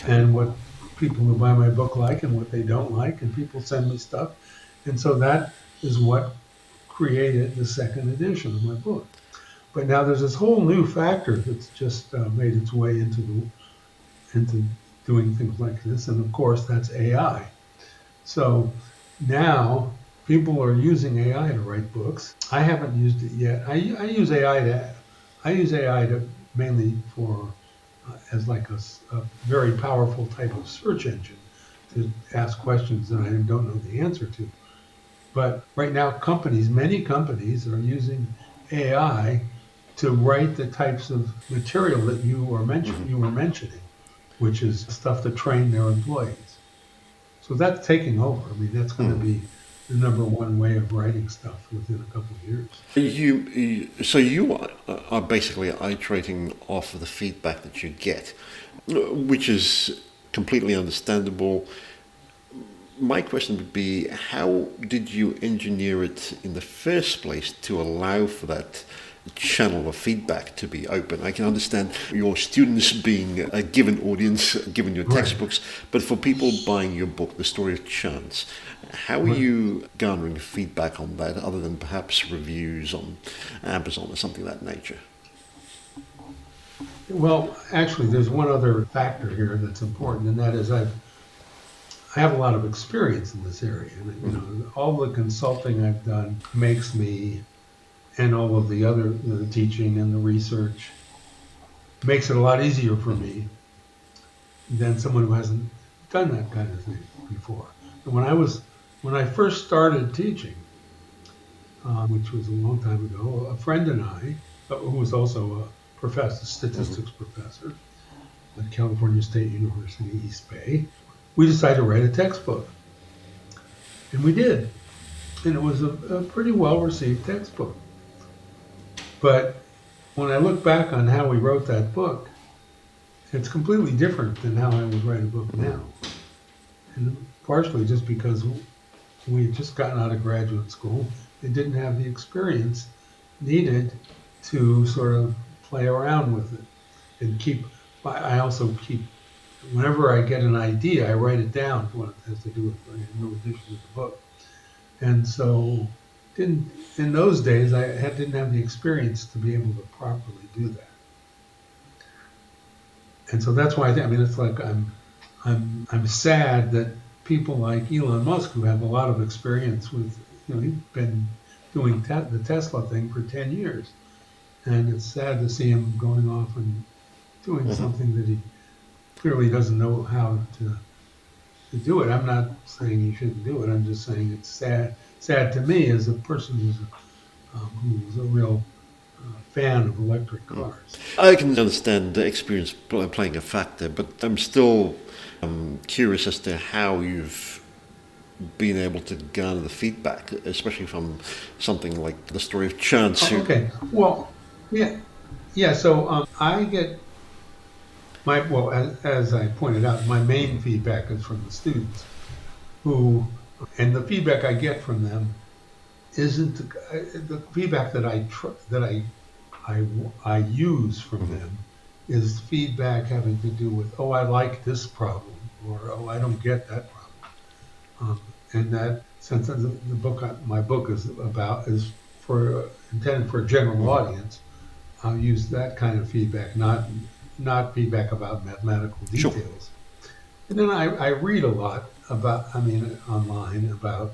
and what people who buy my book like and what they don't like, and people send me stuff. And so that is what created the second edition of my book. But now there's this whole new factor that's just made its way into doing things like this, and of course that's AI. So now people are using AI to write books. I haven't used it yet. I use AI to mainly for as like a very powerful type of search engine to ask questions that I don't know the answer to. But right now, many companies are using AI to write the types of material that you were mentioning, which is stuff to train their employees. So that's taking over. I mean, that's going to be the number one way of writing stuff within a couple of years. So you are basically iterating off of the feedback that you get, which is completely understandable. My question would be, how did you engineer it in the first place to allow for that channel of feedback to be open? I can understand your students being a given audience, given your textbooks, but for people buying your book, The Story of Chance, how are you garnering feedback on that other than perhaps reviews on Amazon or something of that nature? Well, actually, there's one other factor here that's important, and that is I have a lot of experience in this area. And, all the consulting I've done makes me, and all of the teaching and the research makes it a lot easier for me than someone who hasn't done that kind of thing before. And when I first started teaching, which was a long time ago, a friend and I, who was also a professor, statistics professor at California State University, East Bay, we decided to write a textbook. And we did. And it was a pretty well-received textbook. But when I look back on how we wrote that book, it's completely different than how I would write a book now. And partially just because we had just gotten out of graduate school and didn't have the experience needed to sort of play around with it. And I also keep, whenever I get an idea, I write it down, what it has to do with, in addition to the book. And so in those days, I didn't have the experience to be able to properly do that. And so that's why it's like I'm sad that people like Elon Musk, who have a lot of experience with, he's been doing the Tesla thing for 10 years. And it's sad to see him going off and doing something that he clearly doesn't know how to do it. I'm not saying he shouldn't do it. I'm just saying it's sad to me as a person who's a real fan of electric cars. I can understand the experience playing a factor, but I'm still curious as to how you've been able to garner the feedback, especially from something like The Story of Chance. Okay. Well, yeah. So I get as I pointed out, my main feedback is from the students, and the feedback I get from them isn't the feedback that I use from them is feedback having to do with, I like this problem, or I don't get that problem. And that, since my book is intended for a general audience, I'll use that kind of feedback, not feedback about mathematical details. Sure. And then I read a lot online about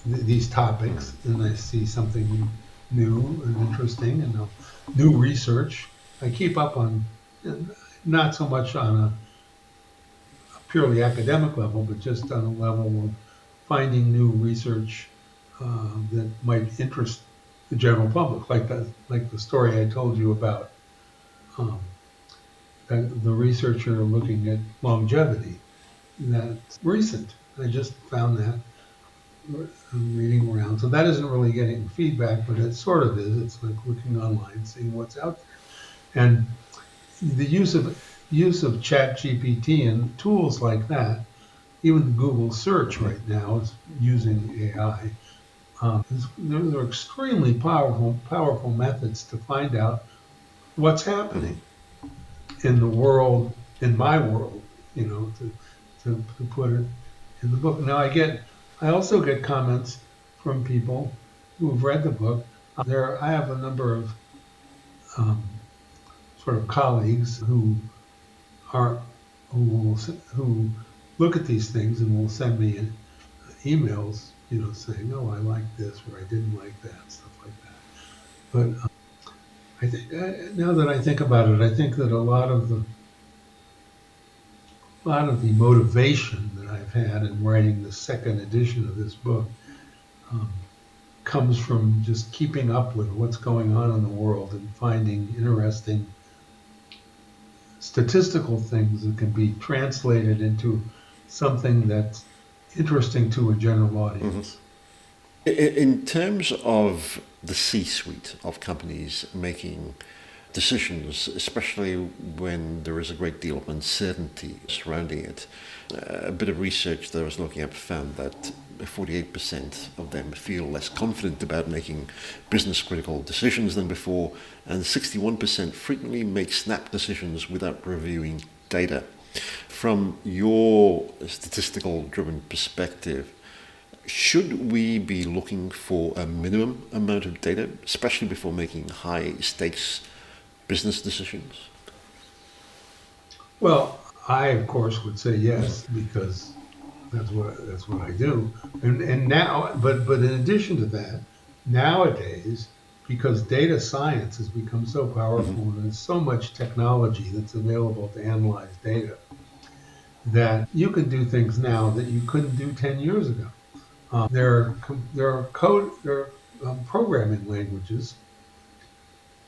these topics, and I see something new and interesting and new research. I keep up on, not so much on a purely academic level, but just on a level of finding new research that might interest the general public, like the story I told you about the researcher looking at longevity. That's recent. I just found that reading around. So that isn't really getting feedback, but it sort of is. It's like looking online, seeing what's out there. And the use of ChatGPT and tools like that, even Google search right now is using AI. They're extremely powerful methods to find out what's happening in the world, in my world, to put it in the book. Now I also get comments from people who have read the book. I have a number of sort of colleagues who look at these things and will send me emails, saying, "Oh, I like this," or "I didn't like that," stuff like that. But I think now that I think about it, I think that a lot of the motivation that I've had in writing the second edition of this book um, comes from just keeping up with what's going on in the world and finding interesting statistical things that can be translated into something that's interesting to a general audience. In terms of the C-suite of companies making decisions, especially when there is a great deal of uncertainty surrounding it, a bit of research that I was looking at found that 48% of them feel less confident about making business critical decisions than before, and 61% frequently make snap decisions without reviewing data. From your statistical driven perspective, should we be looking for a minimum amount of data, especially before making high stakes business decisions? Well, I of course would say yes because that's what I do. And now, but in addition to that, nowadays, because data science has become so powerful and there's so much technology that's available to analyze data, that you can do things now that you couldn't do 10 years ago. There are programming languages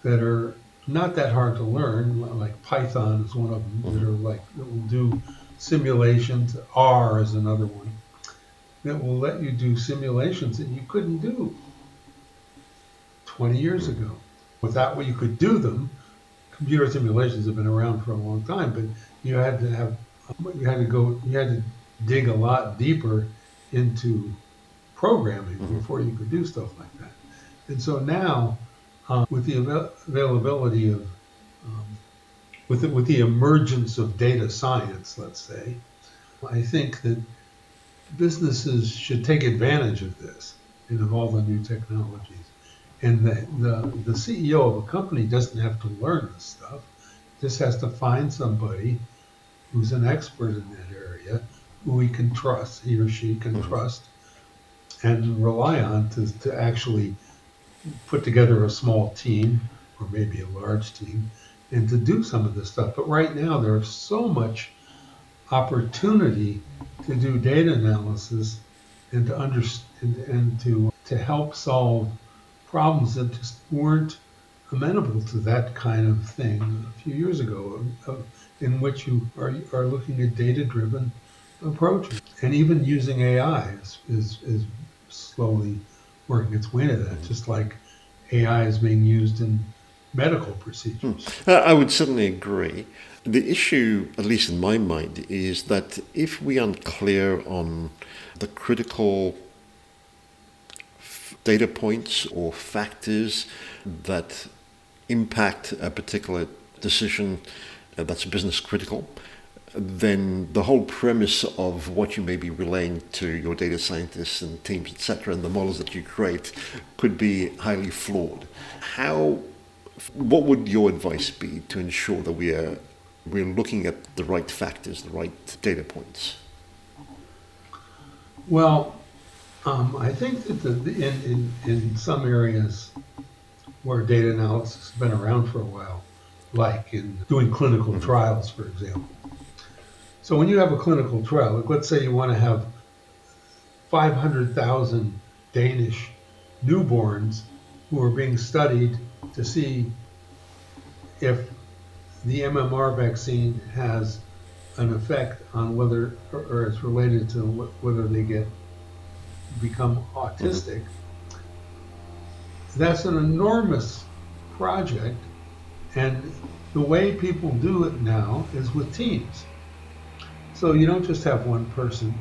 that are not that hard to learn, like Python is one of them, that will do simulations. R is another one that will let you do simulations that you couldn't do 20 years ago. Without what you could do them, computer simulations have been around for a long time, but you had to dig a lot deeper into programming before you could do stuff like that. And so now, with the availability of, um, with the emergence of data science, let's say, I think that businesses should take advantage of this and of all the new technologies. And the CEO of a company doesn't have to learn this stuff; just has to find somebody who's an expert in that area, who he or she can trust and rely on to actually put together a small team or maybe a large team and to do some of this stuff. But right now there's so much opportunity to do data analysis and to understand and to help solve problems that just weren't amenable to that kind of thing a few years ago, in which you are looking at data-driven approaches. And even using AI is slowly working its way to that, just like AI is being used in medical procedures. I would certainly agree. The issue, at least in my mind, is that if we aren't clear on the critical data points or factors that impact a particular decision that's business critical, then the whole premise of what you may be relaying to your data scientists and teams, etc., and the models that you create could be highly flawed. What would your advice be to ensure that we're looking at the right factors, the right data points? Well, I think that in some areas where data analysis has been around for a while, like in doing clinical trials, for example. So when you have a clinical trial, like let's say you want to have 500,000 Danish newborns who are being studied to see if the MMR vaccine has an effect on whether, or it's related to whether they become autistic. That's an enormous project, and the way people do it now is with teams. So you don't just have one person,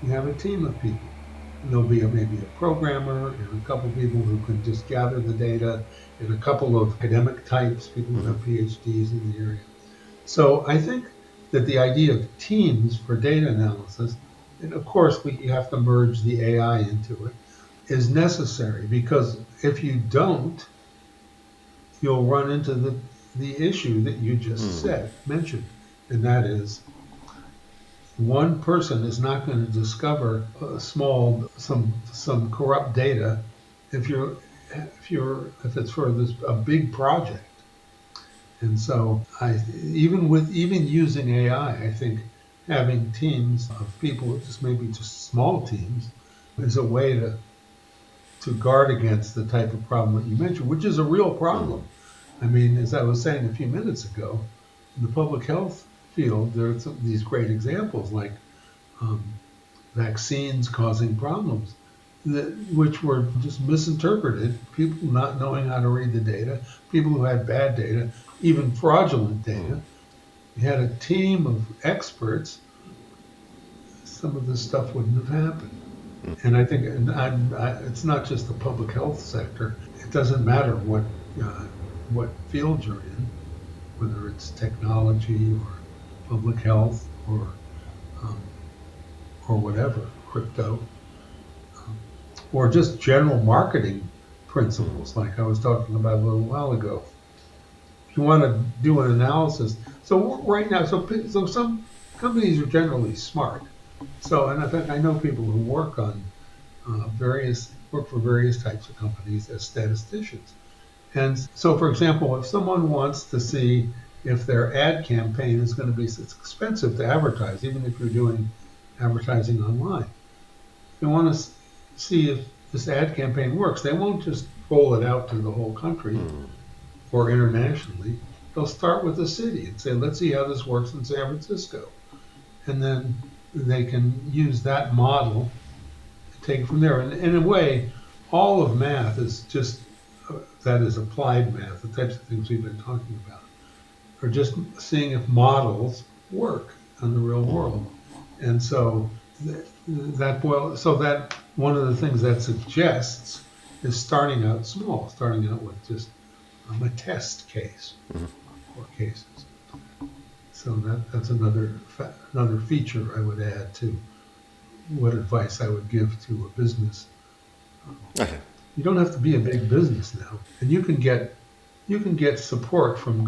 you have a team of people. And there'll be maybe a programmer and a couple of people who can just gather the data, and a couple of academic types, people who have PhDs in the area. So I think that the idea of teams for data analysis, and of course you have to merge the AI into it, is necessary, because if you don't, you'll run into the issue that you just mentioned, and that is one person is not going to discover some corrupt data if it's for a big project. And so even using AI, I think having teams of people, just small teams, is a way to guard against the type of problem that you mentioned, which is a real problem. I mean, as I was saying a few minutes ago, in the public health field, there are these great examples like vaccines causing problems, which were just misinterpreted, people not knowing how to read the data, people who had bad data, even fraudulent data. You had a team of experts, some of this stuff wouldn't have happened. And I think it's not just the public health sector. It doesn't matter what field you're in, whether it's technology or public health or whatever, crypto, or just general marketing principles, like I was talking about a little while ago. If you want to do an analysis, so right now, so some companies are generally smart. So, and in fact, I know people who work for various types of companies as statisticians. And so, for example, if someone wants to see if their ad campaign is going to be, it's expensive to advertise, even if you're doing advertising online. They want to see if this ad campaign works. They won't just roll it out to the whole country or internationally. They'll start with the city and say, let's see how this works in San Francisco. And then they can use that model to take it from there. And in a way, all of math is just, that is applied math, the types of things we've been talking about, are just seeing if models work in the real world. And so that one of the things that suggests is starting out small, starting out with just a test case or cases. So that's another feature I would add to what advice I would give to a business. Okay. You don't have to be a big business now, and you can get support from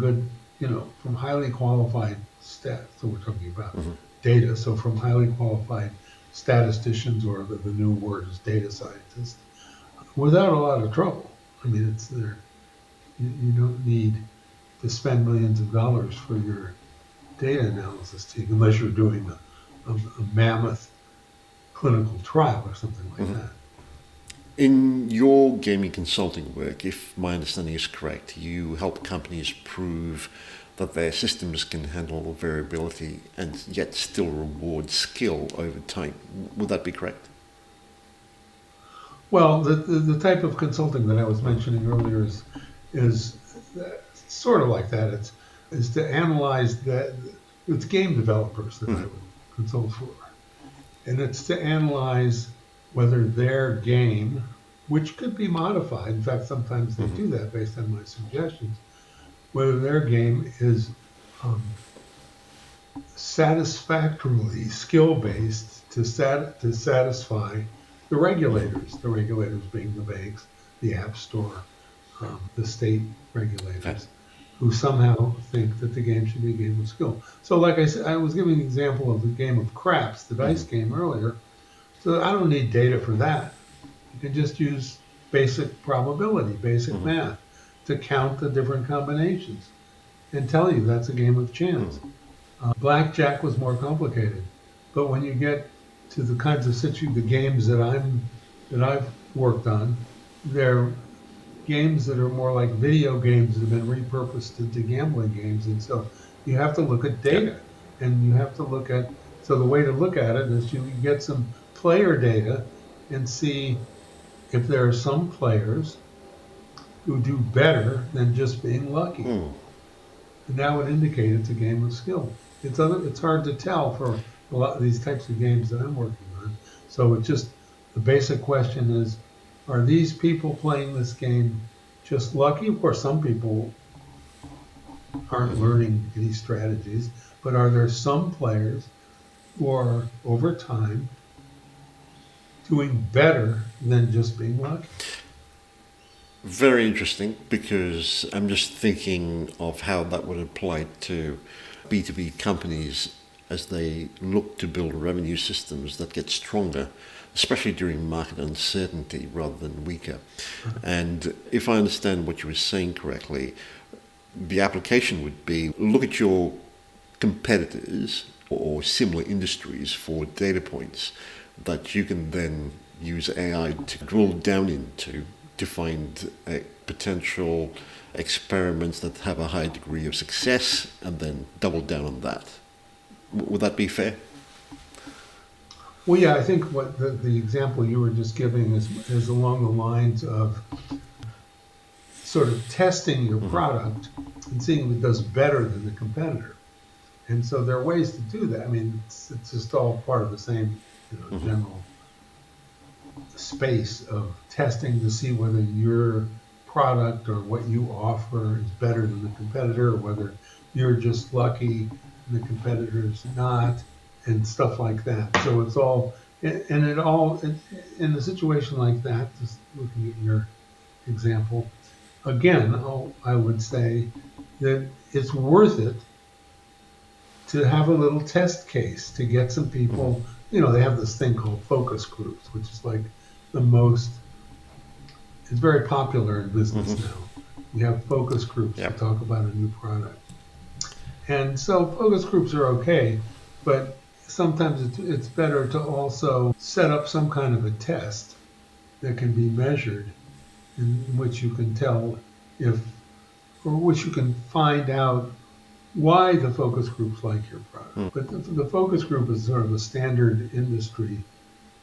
from highly qualified stats. So we're talking about data. So from highly qualified statisticians, or the new word is data scientists, without a lot of trouble. I mean, it's there. You don't need to spend millions of dollars for your data analysis team unless you're doing a mammoth clinical trial or something like that. In your gaming consulting work, if my understanding is correct, you help companies prove that their systems can handle variability and yet still reward skill over time. Would that be correct? Well, the type of consulting that I was mentioning earlier is sort of like that. It's to analyze that. It's game developers that I would consult for, and it's to analyze whether their game, which could be modified, in fact, sometimes they do that based on my suggestions, whether their game is satisfactorily skill-based to satisfy the regulators being the banks, the App Store, the state regulators, who somehow think that the game should be a game of skill. So like I said, I was giving an example of the game of craps, the dice game earlier. So I don't need data for that. You can just use basic probability, basic math, to count the different combinations and tell you that's a game of chance. Blackjack was more complicated, but when you get to the kinds of the games that I've worked on, they're games that are more like video games that have been repurposed into gambling games, and so you have to look at data, and you have to look at. So the way to look at it is you get some player data and see if there are some players who do better than just being lucky. And that would indicate it's a game of skill. It's hard to tell for a lot of these types of games that I'm working on. So it's just, the basic question is, are these people playing this game just lucky? Of course, some people aren't learning any strategies, but are there some players who are, over time, doing better than just being lucky? Very interesting, because I'm just thinking of how that would apply to B2B companies as they look to build revenue systems that get stronger, especially during market uncertainty rather than weaker. And if I understand what you were saying correctly, the application would be look at your competitors or similar industries for data points that you can then use AI to drill down into to find potential experiments that have a high degree of success and then double down on that. Would that be fair? Well, yeah, I think what the example you were just giving is along the lines of sort of testing your product and seeing if it does better than the competitor. And so there are ways to do that. I mean, it's just all part of the same, general space of testing to see whether your product or what you offer is better than the competitor, or whether you're just lucky and the competitor's not, and stuff like that. So it's all, and it all, in a situation like that, just looking at your example, again, I would say that it's worth it to have a little test case to get some people, they have this thing called focus groups, which is like it's very popular in business now. You have focus groups to talk about a new product. And so focus groups are okay, but sometimes it's better to also set up some kind of a test that can be measured, in which you can tell which you can find out why the focus groups like your product. But the focus group is sort of a standard industry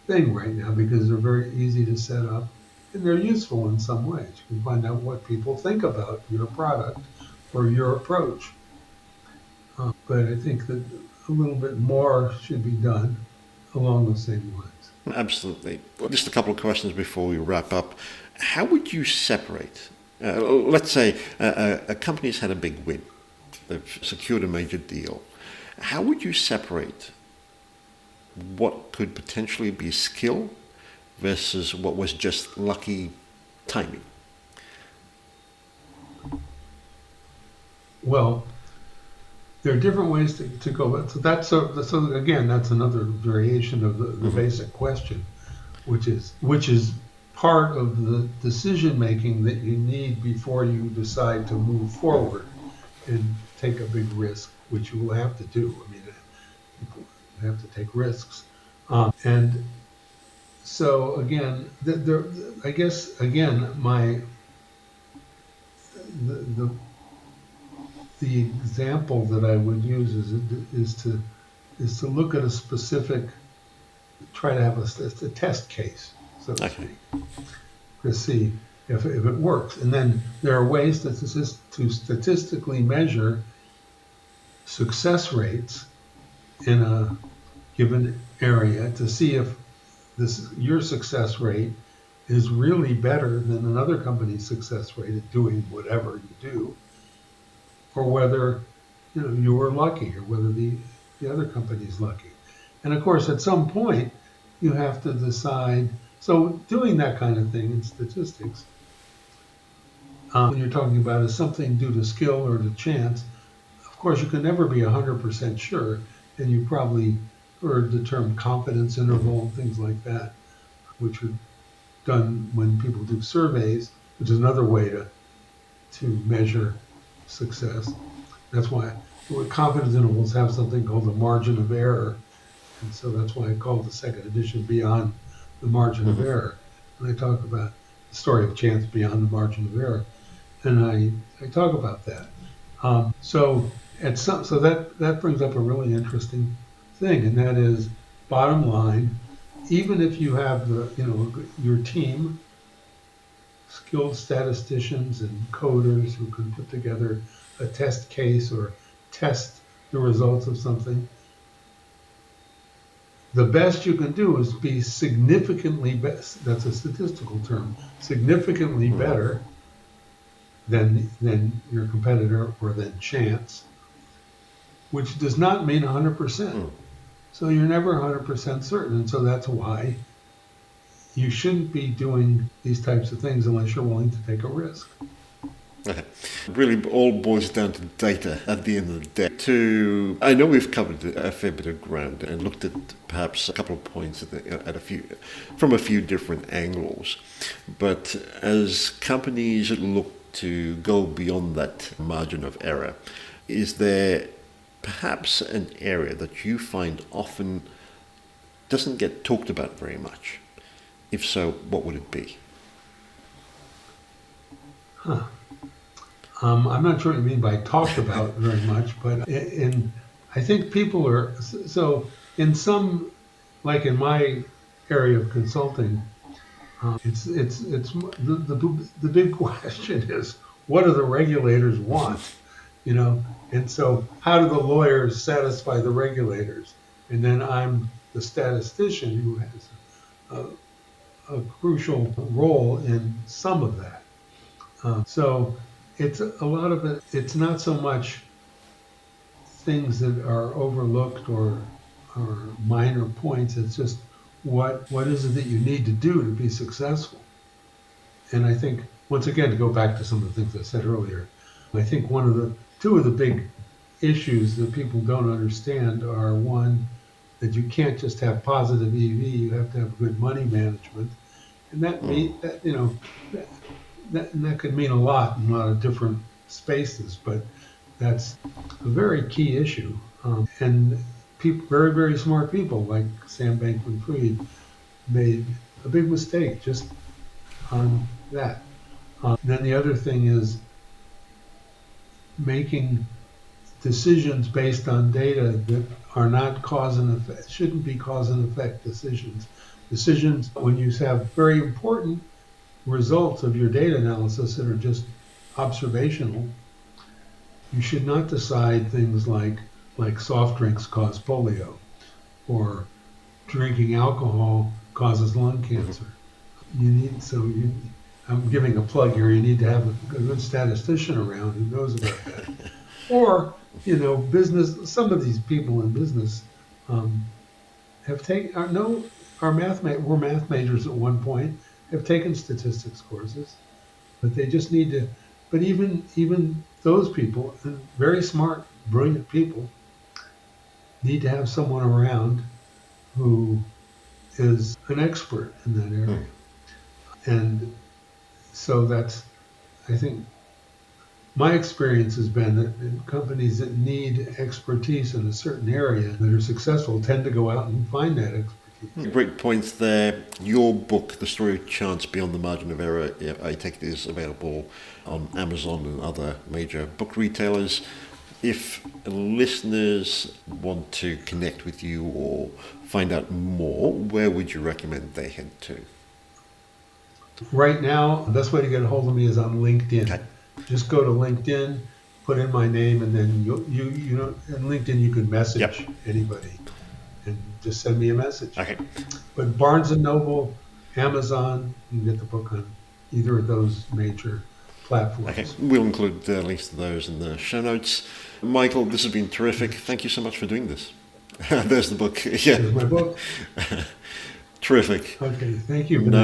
thing right now because they're very easy to set up and they're useful in some ways. You can find out what people think about your product or your approach. But I think that a little bit more should be done along the same lines. Absolutely. Just a couple of questions before we wrap up. How would you separate? Let's say a company's had a big win. They've secured a major deal. How would you separate what could potentially be skill versus what was just lucky timing? Well, there are different ways to go. So again, that's another variation of the basic question, which is part of the decision making that you need before you decide to move forward and take a big risk, which you will have to do. I mean, people have to take risks, and so again, I guess again, the example that I would use is to look at a specific, try to have a test case, so to speak, to see if it works. And then there are ways to statistically measure success rates in a given area to see if your success rate is really better than another company's success rate at doing whatever you do, or whether you were lucky, or whether the other company's lucky. And of course, at some point, you have to decide. So doing that kind of thing in statistics, when you're talking about is something due to skill or to chance, of course, you can never be 100% sure, and you probably heard the term confidence interval and things like that, which are done when people do surveys, which is another way to measure success. That's why confidence intervals have something called the margin of error, and so that's why I call the second edition Beyond the Margin of Error. And I talk about the story of chance beyond the margin of error, and I talk about that. So that brings up a really interesting thing, and that is, bottom line, even if you have your team, skilled statisticians and coders who can put together a test case or test the results of something, the best you can do is be significantly best. That's a statistical term. Significantly better than your competitor or than chance, which does not mean 100%. So you're never 100% certain, and so that's why you shouldn't be doing these types of things unless you're willing to take a risk. Okay. Really all boils down to data at the end of the day. I know we've covered a fair bit of ground and looked at perhaps a couple of points from a few different angles. But as companies look to go beyond that margin of error, is there perhaps an area that you find often doesn't get talked about very much? If so, what would it be? I'm not sure what you mean by talked about very much, but I think people are, so in some, like in my area of consulting, the big question is, what do the regulators want? And so how do the lawyers satisfy the regulators? And then I'm the statistician who has a crucial role in some of that. So it's a lot of it. It's not so much things that are overlooked or minor points. It's just what is it that you need to do to be successful. And I think once again, to go back to some of the things I said earlier, I think two of the big issues that people don't understand are, one, that you can't just have positive EV. You have to have good money management, and that that could mean a lot in a lot of different spaces, but that's a very key issue. And people, very, very smart people like Sam Bankman-Fried made a big mistake just on that. Then the other thing is making decisions based on data that are not cause and effect, shouldn't be cause and effect decisions. Decisions when you have very important results of your data analysis that are just observational, you should not decide things like soft drinks cause polio or drinking alcohol causes lung cancer. I'm giving a plug here, you need to have a good statistician around who knows about that. Or, business, some of these people in business were math majors at one point, have taken statistics courses, but they just need to, but even those people, and very smart, brilliant people, need to have someone around who is an expert in that area. And so that's, I think, my experience has been that in companies that need expertise in a certain area that are successful tend to go out and find that expertise. Great points there. Your book, The Story of Chance Beyond the Margin of Error, I take it is available on Amazon and other major book retailers. If listeners want to connect with you or find out more, where would you recommend they head to? Right now, the best way to get a hold of me is on LinkedIn. Okay. Just go to LinkedIn, put in my name, and then in LinkedIn you can message anybody and just send me a message. Okay. But Barnes & Noble, Amazon, you can get the book on either of those major platforms. Okay, we'll include links to those in the show notes. Michael, this has been terrific. Thank you so much for doing this. There's the book. Yeah. There's my book. Terrific. Okay, thank you. No,